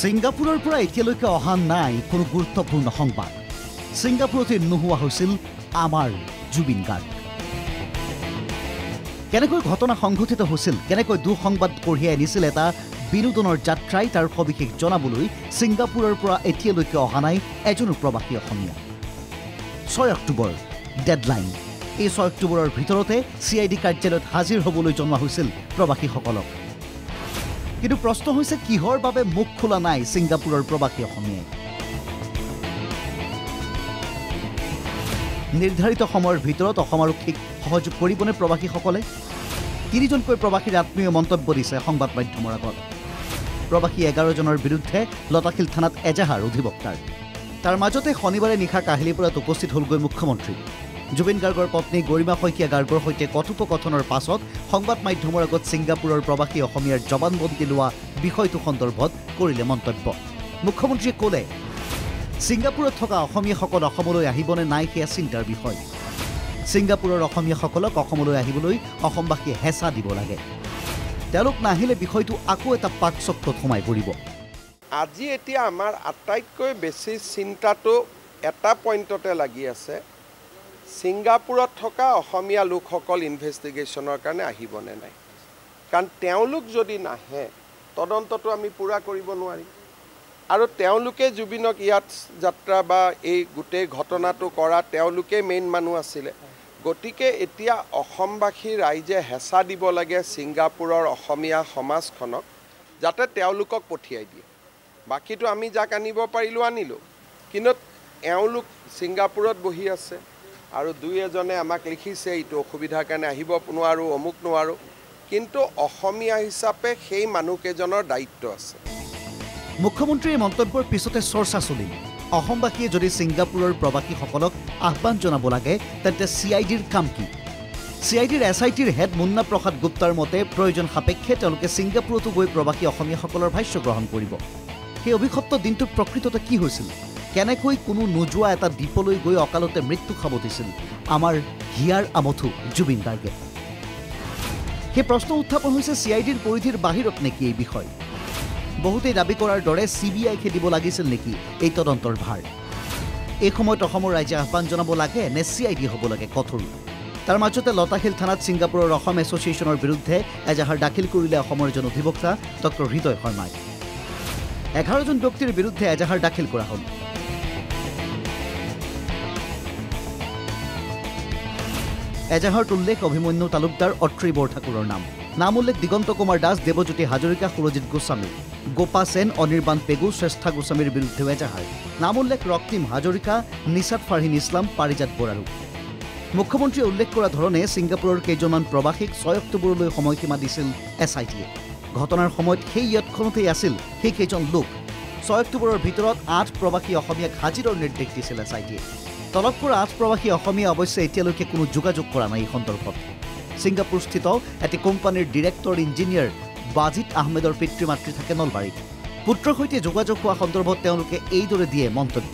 ছিংগাপুৰৰ পৰা এতিয়ালৈকে অহা নাই কোনো গুৰুত্বপূৰ্ণ সংবাদ। ছিংগাপুৰতে নোহোৱা হৈছিল আমাৰ জুবিন গাৰ্গ। কেনেকৈ ঘটনা সংঘটিত হৈছিল, কেনেকৈ দুঃসংবাদ কঢ়িয়াই আনিছিল এটা বিনোদনৰ যাত্ৰাই, তাৰ সবিশেষ জনাবলৈ ছিংগাপুৰৰ পৰা এতিয়ালৈকে অহা নাই এজনো প্ৰৱাসী অসমীয়া। 6 অক্টোবৰ ডেডলাইন। এই 6 অক্টোবৰৰ ভিতৰতে CID কাৰ্যালয়ত হাজিৰ হ'বলৈ জনোৱা হৈছিল প্ৰৱাসীসকলক। কিন্তু প্ৰশ্ন হৈছে কিহৰ বাবে মুখ খোলা নাই ছিংগাপুৰৰ প্ৰৱাসী অসমীয়াই? নিৰ্ধাৰিত সময়ৰ ভিতৰত অসম আৰক্ষীক সহযোগ কৰিবনে প্ৰৱাসীসকলে? 3জনকৈ প্ৰৱাসীৰ আত্মীয় মন্তব্য দিছে সংবাদ মাধ্যমৰ আগত। প্ৰৱাসী 11 জনৰ বিৰুদ্ধে লতাশিল থানাত এজাহাৰ অধিবক্তাৰ। তাৰ মাজতে শনিবাৰে নিশা কাহিলীপুৰত উপস্থিত হ'লগৈ মুখ্যমন্ত্ৰী। জুবিন গাৰ্গৰ পত্নী গৰিমা শইকীয়া গাৰ্গৰ সৈতে কথোপকথনৰ পাছত সংবাদ মাধ্যমৰ আগত ছিংগাপুৰৰ প্ৰৱাসী অসমীয়াৰ জবানবন্দী লোৱা বিষয়টো সন্দৰ্ভত কৰিলে মন্তব্য। মুখ্যমন্ত্ৰীয়ে ক'লে, ছিংগাপুৰত থকা অসমীয়াসকল অসমলৈ আহিবনে নাই সেয়া চিন্তাৰ বিষয়। ছিংগাপুৰৰ অসমীয়াসকলক অসমলৈ আহিবলৈ অসমবাসীয়ে হেঁচা দিব লাগে। তেওঁলোক নাহিলে বিষয়টো আকৌ এটা পাকচক্ৰত সোমাই পৰিব। আজি এতিয়া আমাৰ আটাইতকৈ বেছি চিন্তাটো এটা পইণ্টতে লাগি আছে, ছিংগাপুৰত থকা অসমীয়া লোকসকল ইনভেষ্টিগেশ্যনৰ কাৰণে আহিবনে নাই। কাৰণ তেওঁলোক যদি নাহে তদন্তটো আমি পূৰা কৰিব নোৱাৰিম। আৰু তেওঁলোকে জুবিনক ইয়াত যাত্ৰা বা এই গোটেই ঘটনাটো কৰা তেওঁলোকে মেইন মানুহ আছিলে। গতিকে এতিয়া অসমবাসী ৰাইজে হেঁচা দিব লাগে ছিংগাপুৰৰ অসমীয়া সমাজখনক, যাতে তেওঁলোকক পঠিয়াই দিয়ে। বাকীটো আমি যাক আনিব পাৰিলোঁ আনিলোঁ, কিন্তু এওঁলোক ছিংগাপুৰত বহি আছে আৰু 2-এজনে আমাক লিখিছে এইটো অসুবিধাৰ কাৰণে আহিব নোৱাৰোঁ, অমুক নোৱাৰোঁ। কিন্তু অসমীয়া হিচাপে সেই মানুহকেইজনৰ দায়িত্ব আছে। মুখ্যমন্ত্ৰীৰ মন্তব্যৰ পিছতে চৰ্চা চলিল, অসমবাসীয়ে যদি ছিংগাপুৰৰ প্ৰৱাসীসকলক আহ্বান জনাব লাগে তেন্তে CIDৰ কাম কি? CIDৰ SITৰ হেড মুন্না প্ৰসাদ গুপ্তাৰ মতে প্ৰয়োজন সাপেক্ষে তেওঁলোকে ছিংগাপুৰতো গৈ প্ৰৱাসী অসমীয়াসকলৰ ভাষ্য গ্ৰহণ কৰিব। সেই অভিশপ্ত দিনটোত প্ৰকৃততে কি হৈছিল? কেনেকৈ কোনো নোযোৱা এটা দ্বীপলৈ গৈ অকালতে মৃত্যু সাৱটিছিল আমাৰ হিয়াৰ আমঠু জুবিন গাৰ্গে? সেই প্ৰশ্ন উত্থাপন হৈছে CIDৰ পৰিধিৰ বাহিৰত নেকি এই বিষয়? বহুতেই দাবী কৰাৰ দৰে CBIকে দিব লাগিছিল নেকি এই তদন্তৰ ভাৰ? এই সময়ত অসমৰ ৰাইজে আহ্বান জনাব লাগে নে CID হ'ব লাগে কঠোৰ? তাৰ মাজতে লতাশিল থানাত ছিংগাপুৰৰ অসম এছ'চিয়েশ্যনৰ বিৰুদ্ধে এজাহাৰ দাখিল কৰিলে অসমৰ এজন অধিবক্তা ডক্টৰ হৃদয় শৰ্মাই। 11জন ব্যক্তিৰ বিৰুদ্ধে এজাহাৰ দাখিল কৰা হ'ল। এজাহাৰত উল্লেখ অভিমন্যু তালুকদাৰ, অত্ৰি বৰঠাকুৰৰ নাম উল্লেখ দিগন্ত কুমাৰ দাস, দেৱজ্যোতি হাজৰিকা, সুৰজিৎ গোস্বামী, গোপা সেন, অনিৰ্বাণ পেগু, শ্ৰেষ্ঠা গোস্বামীৰ বিৰুদ্ধেও এজাহাৰ। নাম উল্লেখ ৰক্তিম হাজৰিকা, নিশাত ফাৰহিন ইছলাম, পাৰিজাত বৰাৰো। মুখ্যমন্ত্ৰীয়ে উল্লেখ কৰা ধৰণে ছিংগাপুৰৰ কেইজনমান প্ৰৱাসীক 6 অক্টোবৰলৈ সময়সীমা দিছিল SITয়ে। ঘটনাৰ সময়ত সেই ইয়াতখনতেই আছিল সেই কেইজন লোক। 6 অক্টোবৰৰ ভিতৰত 8 প্ৰৱাসী অসমীয়াক হাজিৰৰ নিৰ্দেশ দিছিল SITয়ে। তলব কৰা 8 প্ৰৱাসী অসমীয়া অৱশ্যে এতিয়ালৈকে কোনো যোগাযোগ কৰা নাই এই সন্দৰ্ভত। ছিংগাপুৰস্থিত এটি কোম্পানীৰ ডিৰেক্টৰ ইঞ্জিনিয়াৰ বাজিত আহমেদৰ পিতৃ মাতৃ থাকে নলবাৰীত। পুত্ৰৰ সৈতে যোগাযোগ হোৱা সন্দৰ্ভত তেওঁলোকে এইদৰে দিয়ে মন্তব্য।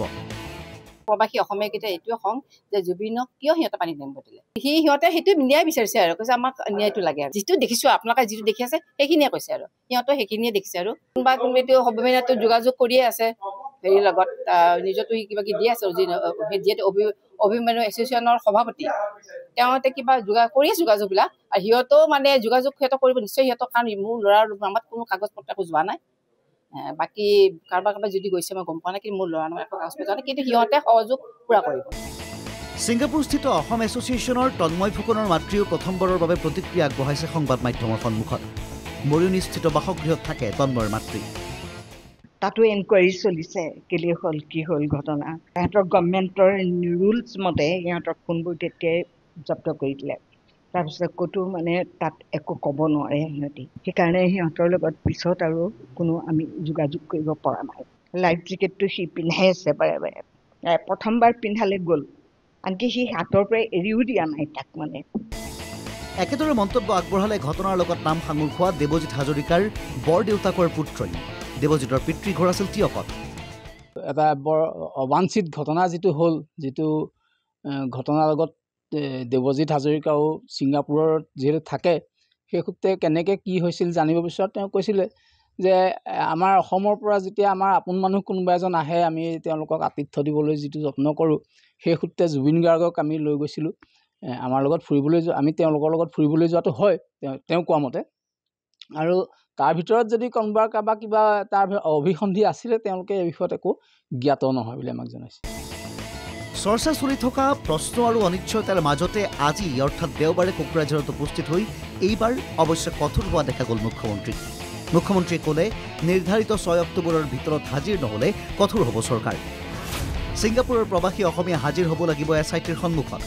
প্ৰৱাসী অসমীয়াকেইটা এইটোৱে কওঁ যে জুবিনক কিয় সিহঁতে পানী নামিব দিলে। সিহঁতে সেইটো ন্যায় বিচাৰিছে আৰু কৈছে আমাক ন্যায়টো লাগে। আৰু যিটো দেখিছো আপোনালোকে যিটো দেখি আছে সেইখিনিয়ে কৈছে আৰু সিহঁতে সেইখিনিয়ে দেখিছে আৰু কোনোবাটো সভ্যমিনাটো যোগাযোগ কৰিয়ে আছে হেৰিৰ লগত, নিজতো কিবা কিবি দি আছে। যিহেতু অভিমন্যু এছ'চিয়েশ্যনৰ সভাপতি তেওঁতে কিবা যোগাযোগবিলাক আৰু সিহঁতেও মানে যোগাযোগ সিহঁতে কৰিব নিশ্চয় সিহঁতক, কাৰণ মোৰ ল'ৰাৰ নামত কোনো কাগজ পত্ৰ একো যোৱা নাই। বাকী কাৰোবাৰ যদি গৈছে মই গম পোৱা নাই, কিন্তু মোৰ ল'ৰাৰ নামত একো কাগজ পত্ৰ নাই, কিন্তু সিহঁতে সহযোগ পূৰা কৰিব। ছিংগাপুৰস্থিত অসম এছ'চিয়েশ্যনৰ তন্ময় ফুকনৰ মাতৃও প্ৰথমবাৰৰ বাবে প্ৰতিক্ৰিয়া আগবঢ়াইছে সংবাদ মাধ্যমৰ সন্মুখত। মৰিয়নিস্থিত বাসগৃহত থাকে তন্ময়ৰ মাতৃ। তাতো এনকুৱাৰী চলিছে, কেলে হ'ল কি হ'ল ঘটনা। সিহঁতৰ গভৰ্ণমেণ্টৰ ৰুলছ মতে সিহঁতৰ ফোনবোৰ তেতিয়াই জব্দ কৰি দিলে। তাৰপিছত ক'তো মানে তাত একো ক'ব নোৱাৰে সিহঁতি। সেইকাৰণে সিহঁতৰ লগত পিছত আৰু কোনো আমি যোগাযোগ কৰিব পৰা নাই। লাইফ জেকেটটো সি পিন্ধাই আছে বাৰে বাৰে। প্ৰথমবাৰ পিন্ধালে গ'ল, আনকি সি হাতৰ পৰা এৰিও দিয়া নাই তাক মানে। একেদৰে মন্তব্য আগবঢ়ালে ঘটনাৰ লগত নাম সাঙুৰ খোৱা দেৱজিৎ হাজৰিকাৰ বৰ দেউতাকৰ পুত্ৰই। দেৱজিতৰ পিতৃঘৰ আছিল টিয়কত। এটা বৰ অবাঞ্ছিত ঘটনা যিটো হ'ল, যিটো ঘটনাৰ লগত দেৱজিৎ হাজৰিকাও ছিংগাপুৰত যিহেতু থাকে, সেই সূত্ৰে কেনেকৈ কি হৈছিল জানিব বিচৰাত তেওঁ কৈছিলে যে আমাৰ অসমৰ পৰা যেতিয়া আমাৰ আপোন মানুহ কোনোবা এজন আহে আমি তেওঁলোকক আতিথ্য দিবলৈ যিটো যত্ন কৰোঁ সেই সূত্ৰে জুবিন গাৰ্গক আমি লৈ গৈছিলোঁ আমাৰ লগত ফুৰিবলৈ আমি তেওঁলোকৰ লগত ফুৰিবলৈ যোৱাটো হয় তেওঁ কোৱা মতে আৰু তাৰ ভিতৰত যদি কাৰোবাৰ কিবা তাৰ অভিসন্ধি আছিলে তেওঁলোকে এই বিষয়ত একো জ্ঞাত নহয় বুলি আমাক জনাইছে চৰ্চা চলি থকা প্ৰশ্ন আৰু অনিশ্চয়তাৰ মাজতে আজি অৰ্থাৎ দেওবাৰে কোকৰাঝাৰত উপস্থিত হৈ এইবাৰ অৱশ্যে কঠোৰ হোৱা দেখা গ'ল মুখ্যমন্ত্ৰীয়ে ক'লে নিৰ্ধাৰিত 6 অক্টোবৰৰ ভিতৰত হাজিৰ নহ'লে কঠোৰ হ'ব চৰকাৰ ছিংগাপুৰৰ প্ৰৱাসী অসমীয়া হাজিৰ হ'ব লাগিব SITৰ সন্মুখত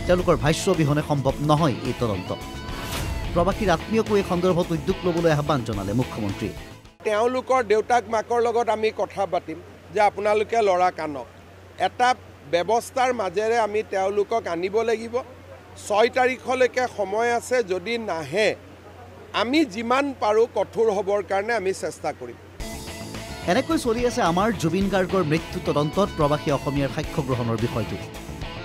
তেওঁলোকৰ ভাষ্য অবিহনে সম্ভৱ নহয় এই তদন্ত প্ৰৱাসীৰ আত্মীয়কো এই সন্দৰ্ভত উদ্যোগ ল'বলৈ আহ্বান জনালে মুখ্যমন্ত্ৰীয়ে তেওঁলোকৰ দেউতাক মাকৰ লগত আমি কথা পাতিম যে আপোনালোকে ল'ৰাক আনক এটা ব্যৱস্থাৰ মাজেৰে আমি তেওঁলোকক আনিব লাগিব 6 তাৰিখলৈকে সময় আছে যদি নাহে আমি যিমান পাৰোঁ কঠোৰ হ'বৰ কাৰণে আমি চেষ্টা কৰিম এনেকৈ চলি আছে আমাৰ জুবিন গাৰ্গৰ মৃত্যু তদন্তত প্ৰৱাসী অসমীয়াৰ সাক্ষ্য গ্ৰহণৰ বিষয়টো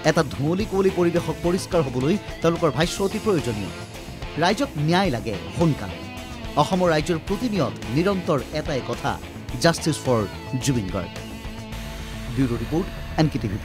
এটা ধুঁৱলি কুঁৱলী পৰিৱেশক পৰিষ্কাৰ হ'বলৈ তেওঁলোকৰ ভাষ্য অতি প্ৰয়োজনীয় ৰাইজক ন্যায় লাগে সোনকালে অসমৰ ৰাইজৰ প্ৰতিনিয়ত নিৰন্তৰ এটাই কথা justice for Zubeen Garg bureau report NKTV+।